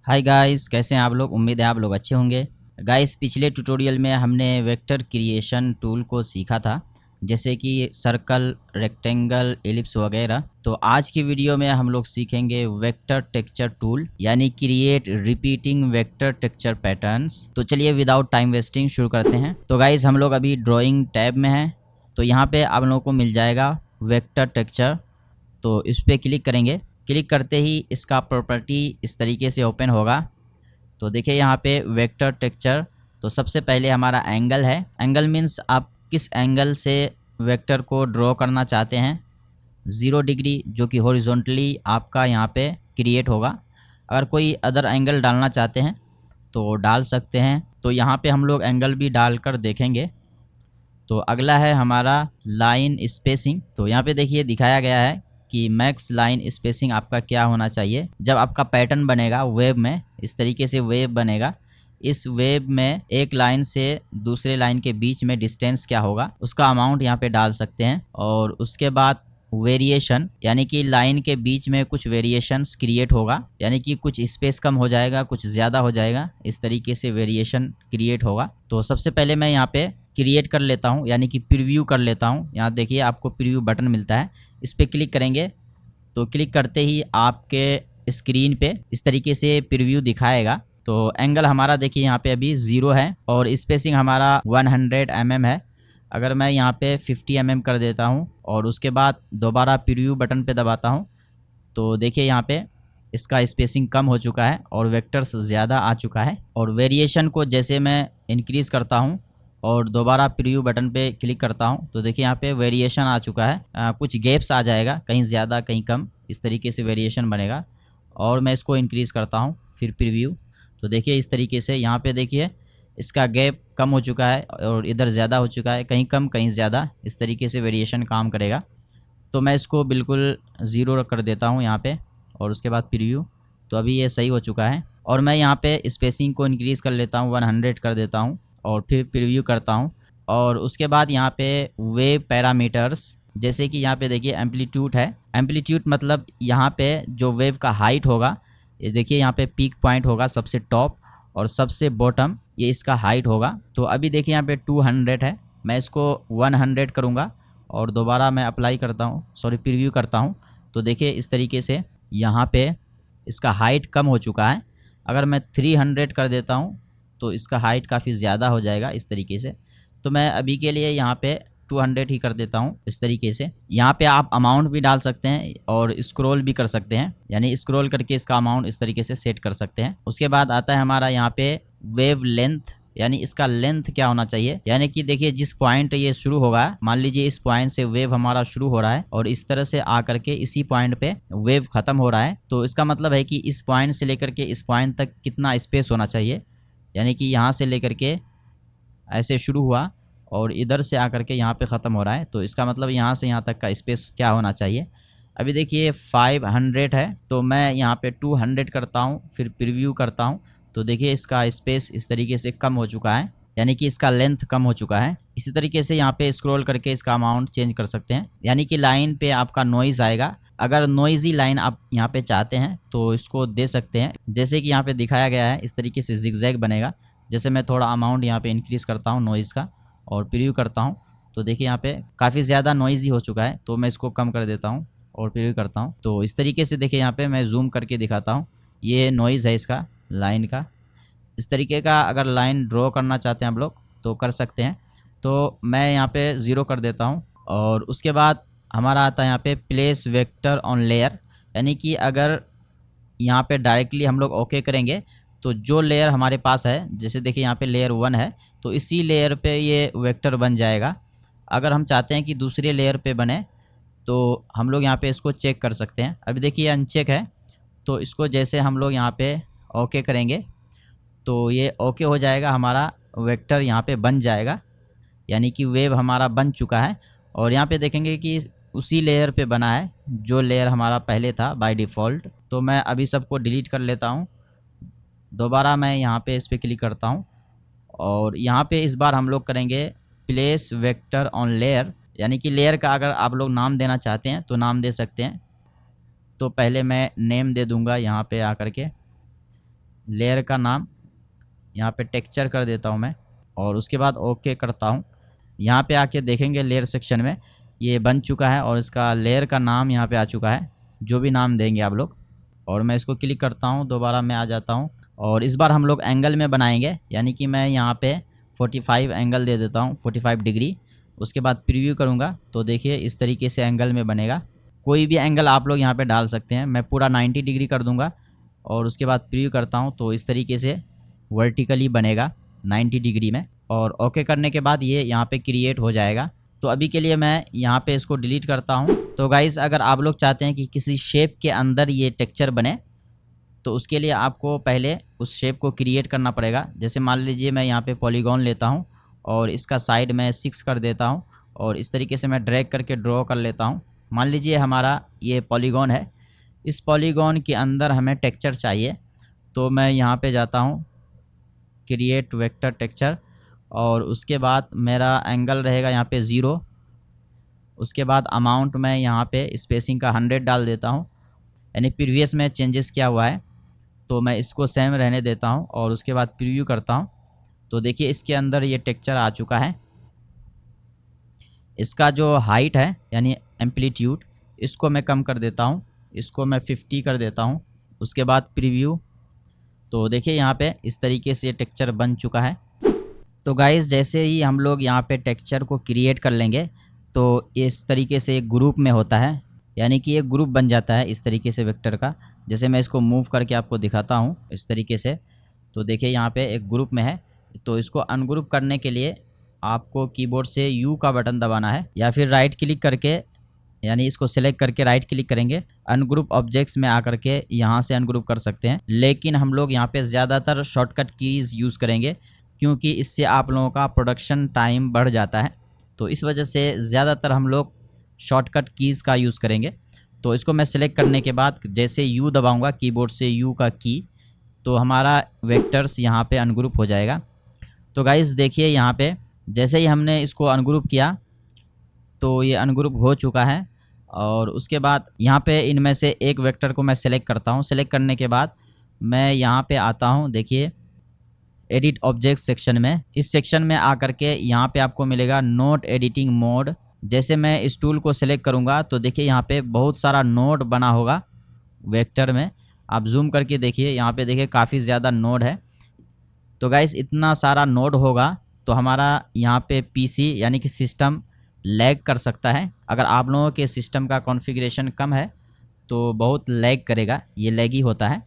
Hi guys, कैसे हैं आप लोग। उम्मीद है आप लोग अच्छे होंगे। गाइस, पिछले ट्यूटोरियल में हमने वेक्टर क्रिएशन टूल को सीखा था, जैसे कि सर्कल, रेक्टेंगल, एलिप्स वगैरह। तो आज की वीडियो में हम लोग सीखेंगे वेक्टर टेक्सचर टूल, यानी create repeating vector texture patterns. तो चलिए विदाउट टाइम वेस्टिंग शुरू करते हैं। तो गाइस, हम लोग अभी ड्राइंग टैब में हैं, तो यहाँ पे आप लोगों को मिल जाएगा वेक्टर टेक्सचर। तो इस पर क्लिक करेंगे। क्लिक करते ही इसका प्रॉपर्टी इस तरीके से ओपन होगा। तो देखिए यहाँ पे वेक्टर टेक्सचर। तो सबसे पहले हमारा एंगल है। एंगल मीन्स आप किस एंगल से वेक्टर को ड्रॉ करना चाहते हैं। 0 डिग्री, जो कि हॉरिजॉन्टली आपका यहाँ पे क्रिएट होगा। अगर कोई अदर एंगल डालना चाहते हैं तो डाल सकते हैं। तो यहाँ पे हम लोग एंगल भी डालकर देखेंगे। तो अगला है हमारा लाइन स्पेसिंग। तो यहाँ पे देखिए दिखाया गया है कि मैक्स लाइन स्पेसिंग आपका क्या होना चाहिए। जब आपका पैटर्न बनेगा वेब में, इस तरीके से वेब बनेगा, इस वेब में एक लाइन से दूसरे लाइन के बीच में डिस्टेंस क्या होगा, उसका अमाउंट यहाँ पे डाल सकते हैं। और उसके बाद वेरिएशन, यानी कि लाइन के बीच में कुछ वेरिएशंस क्रिएट होगा, यानी कि कुछ स्पेस कम हो जाएगा, कुछ ज़्यादा हो जाएगा, इस तरीके से वेरिएशन क्रिएट होगा। तो सबसे पहले मैं यहाँ पे क्रिएट कर लेता हूँ, यानी कि प्रीव्यू कर लेता हूँ। यहाँ देखिए आपको प्रीव्यू बटन मिलता है, इस पर क्लिक करेंगे। तो क्लिक करते ही आपके स्क्रीन पे इस तरीके से प्रीव्यू दिखाएगा। तो एंगल हमारा देखिए यहाँ पे अभी 0 है और स्पेसिंग हमारा 100 mm है। अगर मैं यहाँ पे 50 mm कर देता हूँ और उसके बाद दोबारा प्रीव्यू बटन पे दबाता हूँ, तो देखिए यहाँ पे इसका स्पेसिंग कम हो चुका है और वेक्टर्स ज़्यादा आ चुका है। और वेरिएशन को जैसे मैं इंक्रीज़ करता हूँ और दोबारा प्रीव्यू बटन पे क्लिक करता हूँ, तो देखिए यहाँ पे वेरिएशन आ चुका है। कुछ गैप्स आ जाएगा, कहीं ज़्यादा कहीं कम, इस तरीके से वेरिएशन बनेगा। और मैं इसको इंक्रीज़ करता हूँ फिर प्रीव्यू, तो देखिए इस तरीके से यहाँ पे देखिए इसका गैप कम हो चुका है और इधर ज़्यादा हो चुका है, कहीं कम कहीं ज़्यादा, इस तरीके से वेरिएशन काम करेगा। तो मैं इसको बिल्कुल 0 कर देता हूँ यहाँ पे और उसके बाद प्रीव्यू। तो अभी ये सही हो चुका है। और मैं यहाँ पे स्पेसिंग को इंक्रीज़ कर लेता हूँ, 100 कर देता हूँ और फिर प्रीव्यू करता हूँ। और उसके बाद यहाँ पे वेव पैरामीटर्स, जैसे कि यहाँ पे देखिए एम्पलीट्यूड है। एम्पलीट्यूड मतलब यहाँ पे जो वेव का हाइट होगा, ये देखिए यहाँ पे पीक पॉइंट होगा सबसे टॉप और सबसे बॉटम, ये इसका हाइट होगा। तो अभी देखिए यहाँ पे 200 है, मैं इसको 100 करूँगा और दोबारा मैं अप्लाई करता हूँ, सॉरी प्रीव्यू करता हूँ। तो देखिए इस तरीके से यहाँ पे इसका हाइट कम हो चुका है। अगर मैं 300 कर देता हूँ तो इसका हाइट काफ़ी ज़्यादा हो जाएगा इस तरीके से। तो मैं अभी के लिए यहाँ पे 200 ही कर देता हूँ इस तरीके से। यहाँ पे आप अमाउंट भी डाल सकते हैं और स्क्रॉल भी कर सकते हैं, यानी स्क्रॉल करके इसका अमाउंट इस तरीके से सेट कर सकते हैं। उसके बाद आता है हमारा यहाँ पे वेव लेंथ, यानी इसका लेंथ क्या होना चाहिए। यानी कि देखिए जिस पॉइंट ये शुरू होगा, मान लीजिए इस पॉइंट से वेव हमारा शुरू हो रहा है और इस तरह से आकर के इसी पॉइंट पे वेव खत्म हो रहा है, तो इसका मतलब है कि इस पॉइंट से लेकर के इस पॉइंट तक कितना स्पेस होना चाहिए। यानी कि यहाँ से लेकर के ऐसे शुरू हुआ और इधर से आकर के यहाँ पे ख़त्म हो रहा है, तो इसका मतलब यहाँ से यहाँ तक का स्पेस क्या होना चाहिए। अभी देखिए 500 है, तो मैं यहाँ पे 200 करता हूँ, फिर प्रीव्यू करता हूँ। तो देखिए इसका स्पेस इस तरीके से कम हो चुका है, यानी कि इसका लेंथ कम हो चुका है। इसी तरीके से यहाँ पे स्क्रॉल करके इसका अमाउंट चेंज कर सकते हैं, यानी कि लाइन पे आपका नॉइज़ आएगा। अगर नॉइज़ी लाइन आप यहाँ पे चाहते हैं तो इसको दे सकते हैं, जैसे कि यहाँ पे दिखाया गया है, इस तरीके से जिगजैग बनेगा। जैसे मैं थोड़ा अमाउंट यहाँ पे इंक्रीज़ करता हूँ नॉइज़ का और प्रीव्यू करता हूँ, तो देखिए यहाँ पे काफ़ी ज़्यादा नॉइज़ी हो चुका है, तो मैं इसको कम कर देता हूँ और प्रीव्यू करता हूँ। तो इस तरीके से देखिए यहाँ पे मैं जूम करके दिखाता हूँ, ये नॉइज़ है इसका लाइन का। इस तरीके का अगर लाइन ड्रॉ करना चाहते हैं आप लोग तो कर सकते हैं। तो मैं यहाँ पे 0 कर देता हूँ और उसके बाद हमारा आता है यहाँ पे प्लेस वेक्टर ऑन लेयर, यानी कि अगर यहाँ पे डायरेक्टली हम लोग ओके करेंगे तो जो लेयर हमारे पास है, जैसे देखिए यहाँ पे लेयर 1 है, तो इसी लेयर पे ये वेक्टर बन जाएगा। अगर हम चाहते हैं कि दूसरे लेयर पे बने तो हम लोग यहाँ पे इसको चेक कर सकते हैं। अभी देखिए अनचेक है, तो इसको जैसे हम लोग यहाँ पे ओके करेंगे तो ये ओके हो जाएगा, हमारा वेक्टर यहाँ पे बन जाएगा, यानी कि वेव हमारा बन चुका है। और यहाँ पे देखेंगे कि उसी लेयर पे बना है जो लेयर हमारा पहले था बाय डिफ़ॉल्ट। तो मैं अभी सबको डिलीट कर लेता हूँ, दोबारा मैं यहाँ पे इस पर क्लिक करता हूँ और यहाँ पे इस बार हम लोग करेंगे प्लेस वेक्टर ऑन लेयर, यानी कि लेयर का अगर आप लोग नाम देना चाहते हैं तो नाम दे सकते हैं। तो पहले मैं नेम दे दूँगा यहाँ पे आकर के, लेयर का नाम यहाँ पे टेक्सचर कर देता हूँ मैं, और उसके बाद ओके करता हूँ। यहाँ पे आके देखेंगे लेयर सेक्शन में ये बन चुका है और इसका लेयर का नाम यहाँ पे आ चुका है, जो भी नाम देंगे आप लोग। और मैं इसको क्लिक करता हूँ, दोबारा मैं आ जाता हूँ और इस बार हम लोग एंगल में बनाएंगे, यानी कि मैं यहाँ पे 45 एंगल दे देता हूँ, 45 डिग्री। उसके बाद प्रीव्यू करूँगा तो देखिए इस तरीके से एंगल में बनेगा। कोई भी एंगल आप लोग यहाँ पे डाल सकते हैं, मैं पूरा 90 डिग्री कर दूँगा और उसके बाद प्रीव्यू करता हूँ तो इस तरीके से वर्टिकली बनेगा 90 डिग्री में। और ओके करने के बाद ये यहाँ पे क्रिएट हो जाएगा। तो अभी के लिए मैं यहाँ पे इसको डिलीट करता हूँ। तो गाइस अगर आप लोग चाहते हैं कि किसी शेप के अंदर ये टेक्सचर बने तो उसके लिए आपको पहले उस शेप को क्रिएट करना पड़ेगा। जैसे मान लीजिए मैं यहाँ पे पॉलीगॉन लेता हूँ और इसका साइड मैं 6 कर देता हूँ और इस तरीके से मैं ड्रैग करके ड्रॉ कर लेता हूँ। मान लीजिए हमारा ये पॉलीगॉन है, इस पॉलीगॉन के अंदर हमें टेक्सचर चाहिए। तो मैं यहाँ पे जाता हूँ क्रिएट वेक्टर टेक्सचर और उसके बाद मेरा एंगल रहेगा यहाँ पे 0। उसके बाद अमाउंट मैं यहाँ पे स्पेसिंग का 100 डाल देता हूँ, यानी प्रीवियस में चेंजेस किया हुआ है तो मैं इसको सेम रहने देता हूँ और उसके बाद प्रीव्यू करता हूँ। तो देखिए इसके अंदर ये टेक्सचर आ चुका है। इसका जो हाइट है यानी एम्पलीट्यूड, इसको मैं कम कर देता हूँ, इसको मैं 50 कर देता हूँ। उसके बाद प्रीव्यू, तो देखिए यहाँ पे इस तरीके से टेक्सचर बन चुका है। तो गाइस जैसे ही हम लोग यहाँ पे टेक्सचर को क्रिएट कर लेंगे तो इस तरीके से एक ग्रुप में होता है, यानी कि एक ग्रुप बन जाता है इस तरीके से वेक्टर का। जैसे मैं इसको मूव करके आपको दिखाता हूँ इस तरीके से, तो देखिए यहाँ पे एक ग्रुप में है। तो इसको अनग्रुप करने के लिए आपको कीबोर्ड से यू का बटन दबाना है या फिर राइट क्लिक करके, यानी इसको सिलेक्ट करके राइट क्लिक करेंगे, अनग्रुप ऑब्जेक्ट्स में आकर के यहाँ से अनग्रुप कर सकते हैं। लेकिन हम लोग यहाँ पे ज़्यादातर शॉर्टकट कीज़ यूज़ करेंगे क्योंकि इससे आप लोगों का प्रोडक्शन टाइम बढ़ जाता है। तो इस वजह से ज़्यादातर हम लोग शॉर्टकट कीज़ का यूज़ करेंगे। तो इसको मैं सिलेक्ट करने के बाद जैसे यू दबाऊँगा कीबोर्ड से यू का की, तो हमारा वेक्टर्स यहाँ पे अनग्रुप हो जाएगा। तो गाइस देखिए यहाँ पे जैसे ही हमने इसको अनग्रुप किया तो ये अनग्रुप हो चुका है। और उसके बाद यहाँ पे इनमें से एक वेक्टर को मैं सेलेक्ट करता हूँ। सेलेक्ट करने के बाद मैं यहाँ पे आता हूँ, देखिए एडिट ऑब्जेक्ट सेक्शन में। इस सेक्शन में आकर के यहाँ पे आपको मिलेगा नोड एडिटिंग मोड। जैसे मैं इस टूल को सेलेक्ट करूँगा तो देखिए यहाँ पे बहुत सारा नोड बना होगा वेक्टर में। आप जूम करके देखिए, यहाँ पे देखिए काफ़ी ज़्यादा नोड है। तो गाइस इतना सारा नोड होगा तो हमारा यहाँ पे पीसी यानी कि सिस्टम लैग कर सकता है। अगर आप लोगों के सिस्टम का कॉन्फ़िगरेशन कम है तो बहुत लैग करेगा, ये लैगी होता है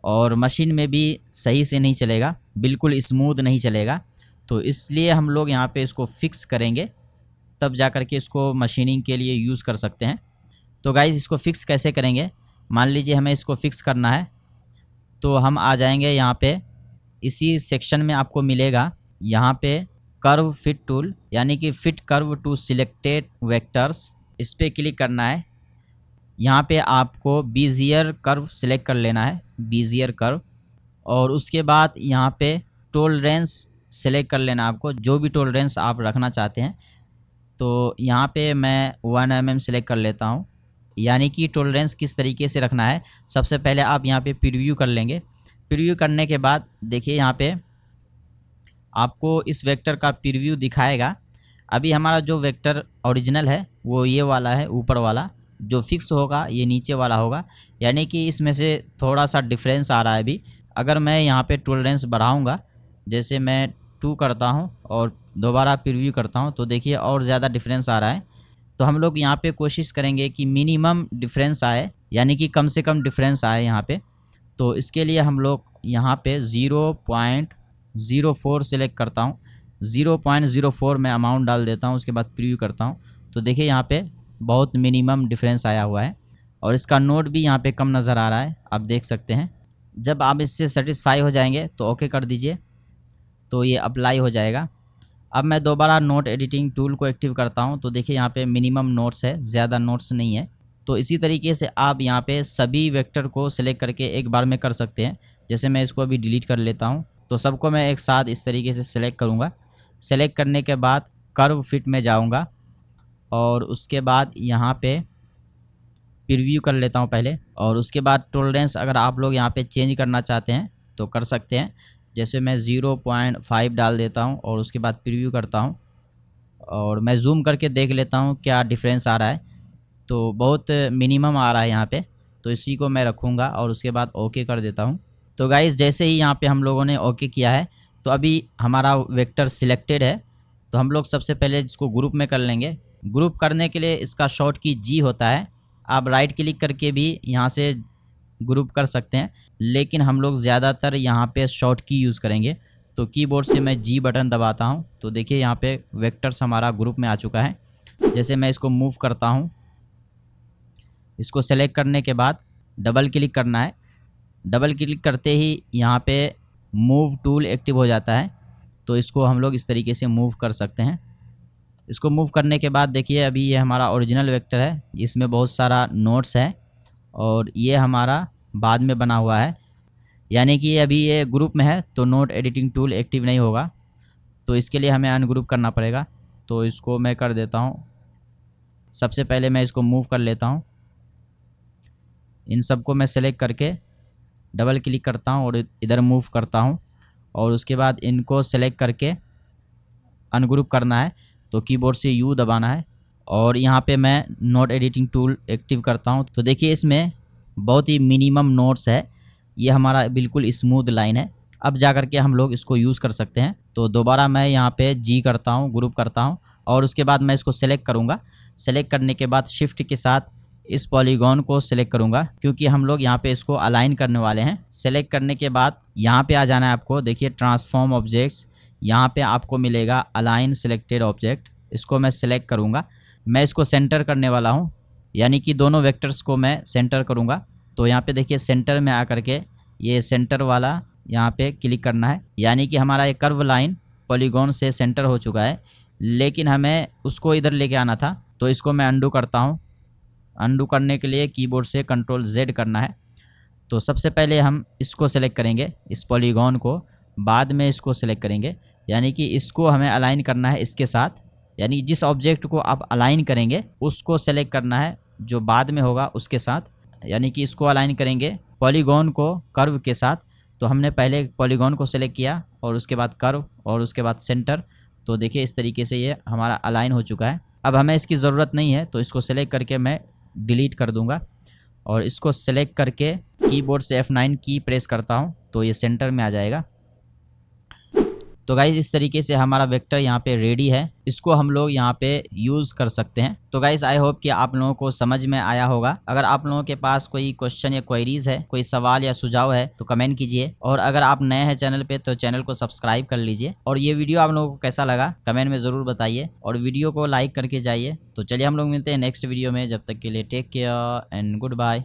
और मशीन में भी सही से नहीं चलेगा, बिल्कुल स्मूथ नहीं चलेगा। तो इसलिए हम लोग यहाँ पे इसको फिक्स करेंगे, तब जा कर के इसको मशीनिंग के लिए यूज़ कर सकते हैं। तो गाइस इसको फिक्स कैसे करेंगे, मान लीजिए हमें इसको फिक्स करना है तो हम आ जाएंगे यहाँ पे, इसी सेक्शन में आपको मिलेगा यहाँ पे कर्व फिट टूल, यानी कि fit curve to selected vectors. इस पर क्लिक करना है। यहाँ पे आपको बीजियर कर्व सिलेक्ट कर लेना है, बीजियर कर्व। और उसके बाद यहाँ पे टॉलरेंस सेलेक्ट कर लेना आपको, जो भी टॉलरेंस आप रखना चाहते हैं। तो यहाँ पे मैं 1 mm सेलेक्ट कर लेता हूँ, यानी कि टॉलरेंस किस तरीके से रखना है। सबसे पहले आप यहाँ पे प्रीव्यू कर लेंगे। प्रीव्यू करने के बाद देखिए यहाँ पे आपको इस वेक्टर का प्रीव्यू दिखाएगा। अभी हमारा जो वेक्टर ओरिजिनल है वो ये वाला है, ऊपर वाला। जो फिक्स होगा ये नीचे वाला होगा, यानी कि इसमें से थोड़ा सा डिफरेंस आ रहा है अभी। अगर मैं यहाँ पे टॉलरेंस बढ़ाऊँगा, जैसे मैं 2 करता हूँ और दोबारा प्रीव्यू करता हूँ, तो देखिए और ज़्यादा डिफरेंस आ रहा है। तो हम लोग यहाँ पे कोशिश करेंगे कि मिनिमम डिफरेंस आए, यानी कि कम से कम डिफरेंस आए यहाँ पे। तो इसके लिए हम लोग यहाँ पे 0.04 सेलेक्ट करता हूँ, 0.04 में अमाउंट डाल देता हूँ। उसके बाद प्रीव्यू करता हूँ तो देखिए यहाँ पे बहुत मिनिमम डिफरेंस आया हुआ है और इसका नोड भी यहाँ पे कम नज़र आ रहा है, आप देख सकते हैं। जब आप इससे सेटिस्फाई हो जाएंगे तो ओके कर दीजिए, तो ये अप्लाई हो जाएगा। अब मैं दोबारा नोट एडिटिंग टूल को एक्टिव करता हूँ तो देखिए यहाँ पे मिनिमम नोट्स है, ज़्यादा नोट्स नहीं है। तो इसी तरीके से आप यहाँ पे सभी वेक्टर को सिलेक्ट करके एक बार में कर सकते हैं। जैसे मैं इसको अभी डिलीट कर लेता हूँ, तो सबको मैं एक साथ इस तरीके से सिलेक्ट करूँगा। सेलेक्ट करने के बाद कर्व फिट में जाऊँगा और उसके बाद यहाँ पे प्रीव्यू कर लेता हूँ पहले। और उसके बाद टॉलरेंस अगर आप लोग यहाँ पे चेंज करना चाहते हैं तो कर सकते हैं। जैसे मैं 0.5 डाल देता हूँ और उसके बाद प्रीव्यू करता हूँ और मैं जूम करके देख लेता हूँ क्या डिफरेंस आ रहा है। तो बहुत मिनिमम आ रहा है यहाँ पे, तो इसी को मैं रखूँगा और उसके बाद ओके कर देता हूँ। तो गाइज़ जैसे ही यहाँ पे हम लोगों ने ओके किया है तो अभी हमारा वेक्टर सिलेक्टेड है। तो हम लोग सबसे पहले इसको ग्रुप में कर लेंगे। ग्रुप करने के लिए इसका शॉर्ट की जी होता है। आप राइट क्लिक करके भी यहाँ से ग्रुप कर सकते हैं, लेकिन हम लोग ज़्यादातर यहाँ पे शॉर्ट की यूज़ करेंगे। तो कीबोर्ड से मैं जी बटन दबाता हूँ तो देखिए यहाँ पे वेक्टर्स हमारा ग्रुप में आ चुका है। जैसे मैं इसको मूव करता हूँ, इसको सेलेक्ट करने के बाद डबल क्लिक करना है। डबल क्लिक करते ही यहाँ पे मूव टूल एक्टिव हो जाता है। तो इसको हम लोग इस तरीके से मूव कर सकते हैं। इसको मूव करने के बाद देखिए अभी ये हमारा ओरिजिनल वेक्टर है, इसमें बहुत सारा नोट्स है और ये हमारा बाद में बना हुआ है, यानी कि अभी ये ग्रुप में है तो नोट एडिटिंग टूल एक्टिव नहीं होगा। तो इसके लिए हमें अनग्रुप करना पड़ेगा। तो इसको मैं कर देता हूँ। सबसे पहले मैं इसको मूव कर लेता हूँ। इन सबको मैं सेलेक्ट करके डबल क्लिक करता हूँ और इधर मूव करता हूँ और उसके बाद इनको सेलेक्ट करके अनग्रुप करना है। तो कीबोर्ड से यू दबाना है और यहाँ पे मैं नोट एडिटिंग टूल एक्टिव करता हूँ। तो देखिए इसमें बहुत ही मिनिमम नोट्स है, ये हमारा बिल्कुल स्मूथ लाइन है। अब जा कर के हम लोग इसको यूज़ कर सकते हैं। तो दोबारा मैं यहाँ पे जी करता हूँ, ग्रुप करता हूँ और उसके बाद मैं इसको सेलेक्ट करूँगा। सेलेक्ट करने के बाद शिफ्ट के साथ इस पॉलीगॉन को सेलेक्ट करूँगा, क्योंकि हम लोग यहाँ पे इसको अलाइन करने वाले हैं। सेलेक्ट करने के बाद यहाँ पे आ जाना है आपको। देखिए ट्रांसफॉर्म ऑब्जेक्ट्स, यहाँ पे आपको मिलेगा अलाइन सेलेक्टेड ऑब्जेक्ट। इसको मैं सेलेक्ट करूँगा। मैं इसको सेंटर करने वाला हूँ, यानी कि दोनों वेक्टर्स को मैं सेंटर करूँगा। तो यहाँ पे देखिए सेंटर में आकर के ये सेंटर वाला यहाँ पे क्लिक करना है, यानी कि हमारा ये कर्व लाइन पॉलीगॉन से सेंटर हो चुका है, लेकिन हमें उसको इधर लेके आना था। तो इसको मैं अंडू करता हूँ। अंडू करने के लिए कीबोर्ड से कंट्रोल Z करना है। तो सबसे पहले हम इसको सेलेक्ट करेंगे, इस पॉलीगॉन को, बाद में इसको सेलेक्ट करेंगे, यानी कि इसको हमें अलाइन करना है इसके साथ। यानी जिस ऑब्जेक्ट को आप अलाइन करेंगे उसको सेलेक्ट करना है जो बाद में होगा उसके साथ, यानी कि इसको अलाइन करेंगे पॉलीगॉन को कर्व के साथ। तो हमने पहले पॉलीगॉन को सेलेक्ट किया और उसके बाद कर्व और उसके बाद सेंटर। तो देखिए इस तरीके से ये हमारा अलाइन हो चुका है। अब हमें इसकी ज़रूरत नहीं है तो इसको सेलेक्ट करके मैं डिलीट कर दूंगा और इसको सेलेक्ट करके कीबोर्ड से F9 की प्रेस करता हूं तो ये सेंटर में आ जाएगा। तो गाइज इस तरीके से हमारा वेक्टर यहाँ पे रेडी है, इसको हम लोग यहाँ पे यूज़ कर सकते हैं। तो गाइज आई होप कि आप लोगों को समझ में आया होगा। अगर आप लोगों के पास कोई क्वेश्चन या क्वेरीज है, कोई सवाल या सुझाव है तो कमेंट कीजिए, और अगर आप नए हैं चैनल पे तो चैनल को सब्सक्राइब कर लीजिए। और ये वीडियो आप लोगों को कैसा लगा कमेंट में ज़रूर बताइए और वीडियो को लाइक करके जाइए। तो चलिए हम लोग मिलते हैं नेक्स्ट वीडियो में, जब तक के लिए take care and good bye.